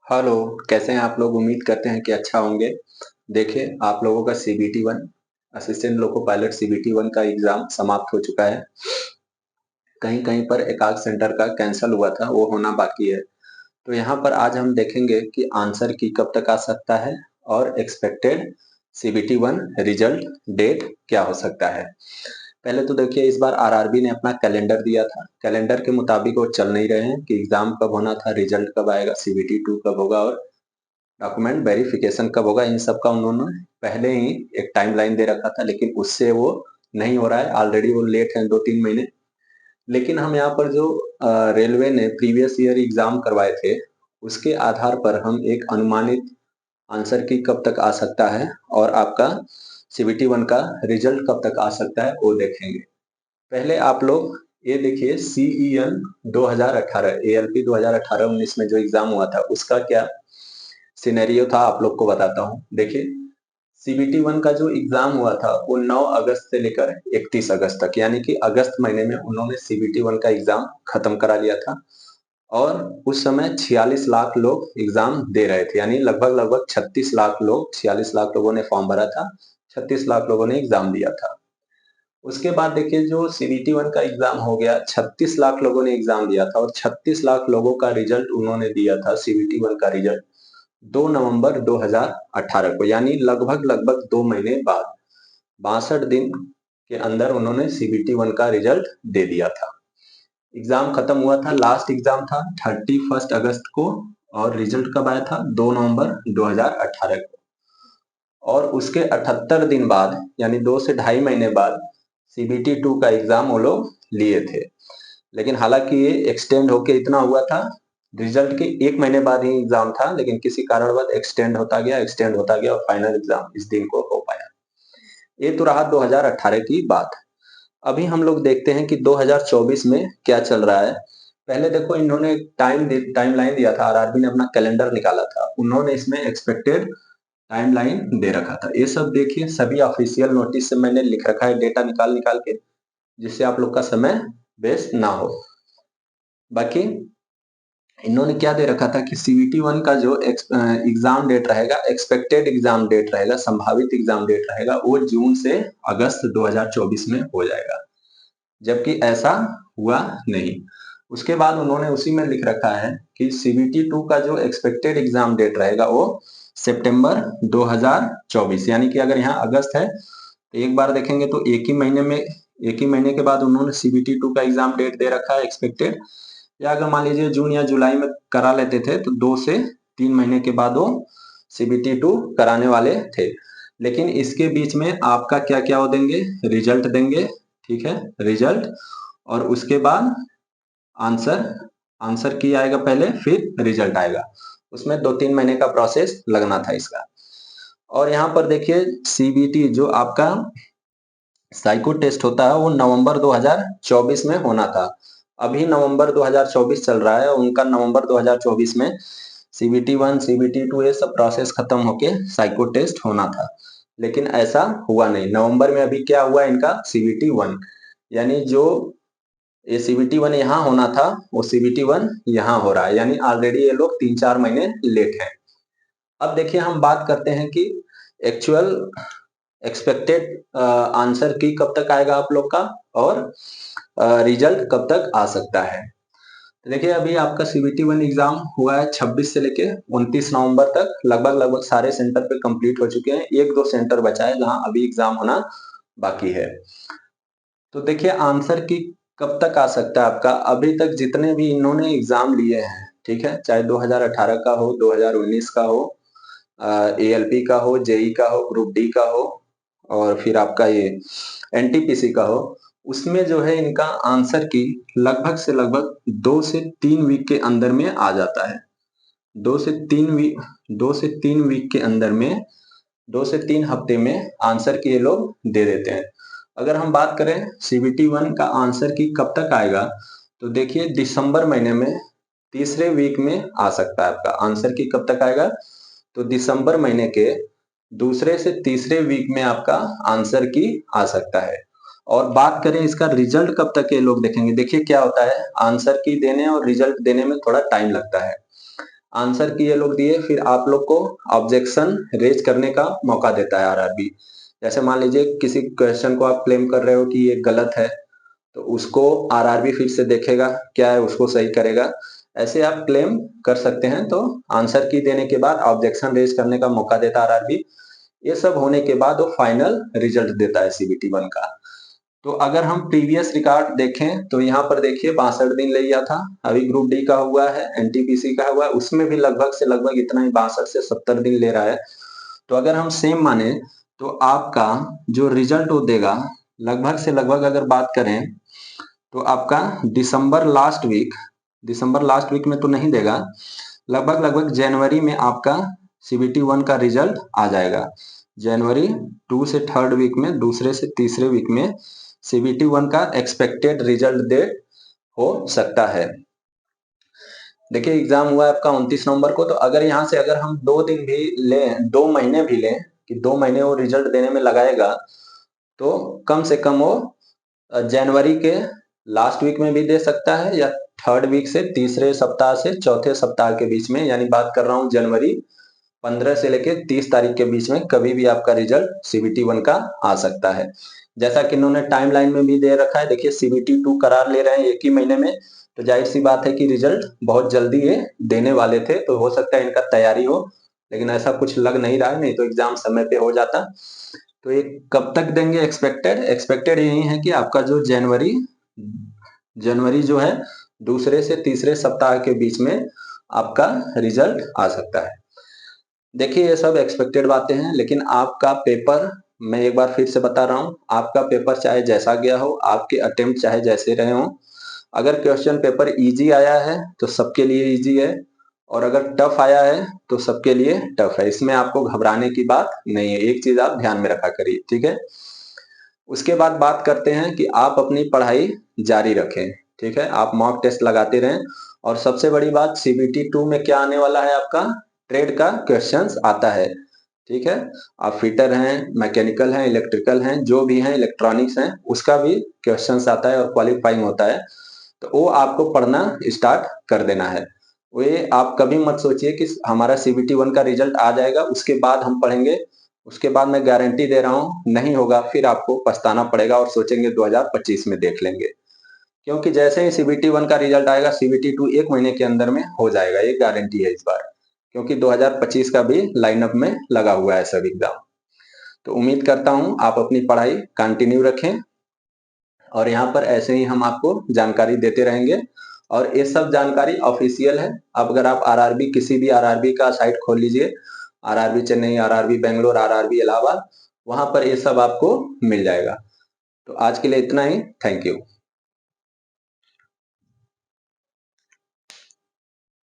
Hello, कैसे हैं आप लोग? उम्मीद करते हैं कि अच्छा होंगे। देखिए, आप लोगों का CBT 1 assistant loco pilot CBT 1 का एग्ज़ाम समाप्त हो चुका है। कहीं-कहीं पर एकाध सेंटर का कैंसल हुआ था, वो होना बाकी है। तो यहाँ पर आज हम देखेंगे कि आंसर की कब तक आ सकता है और एक्सपेक्टेड सीबीटी 1 रिजल्ट डेट क्या हो सकता है। पहले तो देखिए, इस बार आरआरबी ने अपना कैलेंडर दिया था। कैलेंडर के मुताबिक वो चल नहीं रहे हैं कि एग्ज़ाम कब होना था, रिजल्ट कब आएगा, सीबीटी 2 कब होगा और डॉक्यूमेंट वेरिफिकेशन कब होगा। इन सब का उन्होंने पहले ही एक टाइमलाइन दे रखा था, लेकिन उससे वो नहीं हो रहा है। ऑलरेडी वो लेट है 2-3 महीने। लेकिन हम यहाँ पर जो रेलवे ने प्रीवियस ईयर एग्जाम करवाए थे, उसके आधार पर हम एक अनुमानित आंसर की कब तक आ सकता है और आपका सीबीटी 1 का रिजल्ट कब तक आ सकता है वो देखेंगे। पहले आप लोग ये देखिए, सीईएन 2018 एएलपी 2018-19 में जो एग्जाम हुआ था उसका क्या सिनेरियो था आप लोग को बताता हूँ। देखिए, सीबीटी 1 का जो एग्जाम हुआ था वो 9 अगस्त से लेकर 31 अगस्त तक, यानी कि अगस्त महीने में उन्होंने सीबीटी 1 का एग्जाम खत्म करा लिया था। और उस समय 46 लाख लोग एग्जाम दे रहे थे, यानी लगभग लगभग 36 लाख लोग, 46 लाख लोगों ने फॉर्म भरा था, 36 लाख लोगों ने एग्जाम दिया था। उसके बाद देखिए, जो सीबीटी 1 का एग्जाम हो गया, 36 लाख लोगों ने एग्जाम दिया था और 36 लाख लोगों का रिजल्ट उन्होंने दिया था, सीबीटी 1 का रिजल्ट 2 नवंबर 2018 को, यानी लगभग लगभग 2 महीने बाद 62 दिन के अंदर उन्होंने सीबीटी 1 का रिजल्ट दे दिया था। एग्जाम खत्म हुआ था, लास्ट एग्जाम था 31 अगस्त को और रिजल्ट कब आया था? 2 नवंबर 2018 को। और उसके 78 दिन बाद, यानी 2 से ढाई महीने बाद सीबीटी 2 का एग्जाम वो लोग लिए थे। लेकिन हालांकि ये एक्सटेंड होके इतना हुआ था, रिजल्ट के 1 महीने बाद ही एग्जाम था, लेकिन किसी कारणवश एक्सटेंड होता गया और फाइनल एग्जाम इस दिन को हो पाया। ये तो रहा 2018 की बात। अभी हम लोग देखते हैं कि 2024 में क्या चल रहा है। पहले देखो, इन्होंने टाइमलाइन दिया था, आरआरबी ने अपना कैलेंडर निकाला था, उन्होंने इसमें एक्सपेक्टेड टाइमलाइन दे रखा था। ये सब देखिए, सभी ऑफिशियल नोटिस से मैंने लिख रखा है, डेटा निकाल निकाल के, जिससे आप लोग का समय वेस्ट ना हो। बाकी इन्होंने क्या दे रखा था कि सीबीटी 1 का जो एग्जाम डेट रहेगा, एक्सपेक्टेड एग्जाम डेट रहेगा, संभावित एग्जाम डेट रहेगा, वो जून से अगस्त 2024 में हो जाएगा, जबकि ऐसा हुआ नहीं। उसके बाद उन्होंने उसी में लिख रखा है कि सीबीटी 2 का जो एक्सपेक्टेड एग्जाम डेट रहेगा वो सितंबर 2024, यानी कि अगर यहाँ अगस्त है तो एक बार देखेंगे तो एक ही महीने के बाद उन्होंने सीबीटी 2 का एग्जाम डेट दे रखा है एक्सपेक्टेड। या अगर मान लीजिए जून या जुलाई में करा लेते थे तो 2 से 3 महीने के बाद वो सीबीटी 2 कराने वाले थे। लेकिन इसके बीच में आपका क्या क्या वो देंगे? रिजल्ट देंगे, ठीक है, रिजल्ट। और उसके बाद आंसर आंसर की आएगा पहले, फिर रिजल्ट आएगा। उसमें 2-3 महीने का प्रोसेस लगना था इसका। और यहाँ पर देखिए, सीबीटी जो आपका साइको टेस्ट होता है वो नवंबर 2024 में होना था। अभी नवंबर 2024 चल रहा है और उनका नवंबर 2024 में सीबीटी 1 सीबीटी 2 ये सब प्रोसेस खत्म होके साइको टेस्ट होना था, लेकिन ऐसा हुआ नहीं। नवंबर में अभी क्या हुआ इनका? सीबीटी 1, यानी जो ये सीबीटी 1 यहाँ होना था वो सीबीटी 1 यहाँ हो रहा है, यानी ऑलरेडी ये लोग 3-4 महीने लेट हैं। अब देखिए, हम बात करते हैं कि एक्चुअल एक्सपेक्टेड आंसर की कब तक आएगा आप लोग का और रिजल्ट कब तक आ सकता है। तो देखिए, अभी आपका सीबीटी 1 एग्जाम हुआ है 26 से लेके 29 नवंबर तक, लगभग लगभग सारे सेंटर पे कंप्लीट हो चुके हैं। 1-2 सेंटर बचा है जहां अभी एग्जाम होना बाकी है। तो देखिए, आंसर की कब तक आ सकता है आपका। अभी तक जितने भी इन्होंने एग्जाम लिए हैं, ठीक है, चाहे 2018 का हो, 2019 का हो, एएलपी का हो, जेई का हो, ग्रुप डी का हो, और फिर आपका ये एनटीपीसी का हो, उसमें जो है इनका आंसर की लगभग से लगभग 2 से 3 वीक के अंदर में आ जाता है। 2 से 3 वीक 2 से 3 वीक के अंदर में, 2 से 3 हफ्ते में आंसर की ये लोग दे देते हैं। अगर हम बात करें सीबीटी 1 का आंसर की कब तक आएगा, तो देखिए, दिसंबर महीने में तीसरे वीक में आ सकता है। आपका आंसर की कब तक आएगा? तो दिसंबर महीने के दूसरे से तीसरे वीक में आपका आंसर की आ सकता है। और बात करें इसका रिजल्ट कब तक ये लोग देखेंगे, देखिए क्या होता है, आंसर की देने और रिजल्ट देने में थोड़ा टाइम लगता है। आंसर की ये लोग दिए, फिर आप लोग को ऑब्जेक्शन रेज करने का मौका देता है आरआरबी। जैसे मान लीजिए किसी क्वेश्चन को आप क्लेम कर रहे हो कि ये गलत है, तो उसको आरआरबी फिर से देखेगा क्या है, उसको सही करेगा। ऐसे आप क्लेम कर सकते हैं। तो आंसर की देने के बाद ऑब्जेक्शन रेज करने का मौका देता है आरआरबी। ये सब होने के बाद वो फाइनल रिजल्ट देता है सीबीटी 1 का। तो अगर हम प्रीवियस रिकॉर्ड देखें तो यहाँ पर देखिए 62 दिन ले लिया था। अभी ग्रुप डी का हुआ है, एनटीपीसी का हुआ है, उसमें भी लगभग से लगभग इतना ही 62 से 70 दिन ले रहा है। तो अगर हम सेम माने तो आपका जो रिजल्ट वो देगा लगभग से लगभग अगर बात करें तो आपका दिसंबर लास्ट वीक में तो नहीं देगा, लगभग लगभग जनवरी में आपका सीबीटी 1 का रिजल्ट आ जाएगा। जनवरी 2 से 3rd वीक में, दूसरे से तीसरे वीक में सीबीटी 1 का एक्सपेक्टेड रिजल्ट डेट हो सकता है। देखिए एग्जाम हुआ है आपका 29 नवंबर को, तो अगर यहाँ से अगर हम 2 दिन भी लें, 2 महीने भी लें कि 2 महीने वो रिजल्ट देने में लगाएगा, तो कम से कम वो जनवरी के लास्ट वीक में भी दे सकता है या 3rd वीक से तीसरे सप्ताह से चौथे सप्ताह के बीच में, यानी बात कर रहा हूँ जनवरी 15 से लेके 30 तारीख के बीच में कभी भी आपका रिजल्ट सीबीटी 1 का आ सकता है। जैसा कि इन्होंने टाइमलाइन में भी दे रखा है, देखिए सीबीटी 2 करार ले रहे हैं 1 ही महीने में, तो जाहिर सी बात है कि रिजल्ट बहुत जल्दी ये देने वाले थे, तो हो सकता है इनका तैयारी हो, लेकिन ऐसा कुछ लग नहीं रहा है, नहीं तो एग्जाम समय पे हो जाता। तो ये कब तक देंगे एक्सपेक्टेड यही है कि आपका जो जनवरी जो है दूसरे से तीसरे सप्ताह के बीच में आपका रिजल्ट आ सकता है। देखिए ये सब एक्सपेक्टेड बातें हैं, लेकिन आपका पेपर, मैं एक बार फिर से बता रहा हूँ, आपका पेपर चाहे जैसा गया हो, आपके अटेम्प्ट चाहे जैसे रहे हो, अगर क्वेश्चन पेपर इजी आया है तो सबके लिए इजी है, और अगर टफ आया है तो सबके लिए टफ है। इसमें आपको घबराने की बात नहीं है, एक चीज आप ध्यान में रखा करिए, ठीक है। उसके बाद बात करते हैं कि आप अपनी पढ़ाई जारी रखें, ठीक है, आप मॉक टेस्ट लगाते रहें। और सबसे बड़ी बात, सीबीटी 2 में क्या आने वाला है, आपका ट्रेड का क्वेश्चंस आता है, ठीक है। आप फिटर हैं, मैकेनिकल हैं, इलेक्ट्रिकल हैं, जो भी हैं, इलेक्ट्रॉनिक्स हैं, उसका भी क्वेश्चंस आता है और क्वालिफाइंग होता है, तो वो आपको पढ़ना स्टार्ट कर देना है। वे आप कभी मत सोचिए कि हमारा सीबीटी 1 का रिजल्ट आ जाएगा उसके बाद हम पढ़ेंगे, उसके बाद मैं गारंटी दे रहा हूँ नहीं होगा, फिर आपको पछताना पड़ेगा और सोचेंगे 2025 में देख लेंगे। क्योंकि जैसे ही सीबीटी 1 का रिजल्ट आएगा सीबीटी 2 1 महीने के अंदर में हो जाएगा, ये गारंटी है इस बार, क्योंकि 2025 का भी लाइनअप में लगा हुआ है सब एग्जाम। तो उम्मीद करता हूँ आप अपनी पढ़ाई कंटिन्यू रखें, और यहाँ पर ऐसे ही हम आपको जानकारी देते रहेंगे। और ये सब जानकारी ऑफिशियल है। अब अगर आप आरआरबी, किसी भी आरआरबी का साइट खोल लीजिए, RRB Chennai, RRB Bangalore, RRB Allahabad, वहां पर ये सब आपको मिल जाएगा। तो आज के लिए इतना ही, थैंक यू।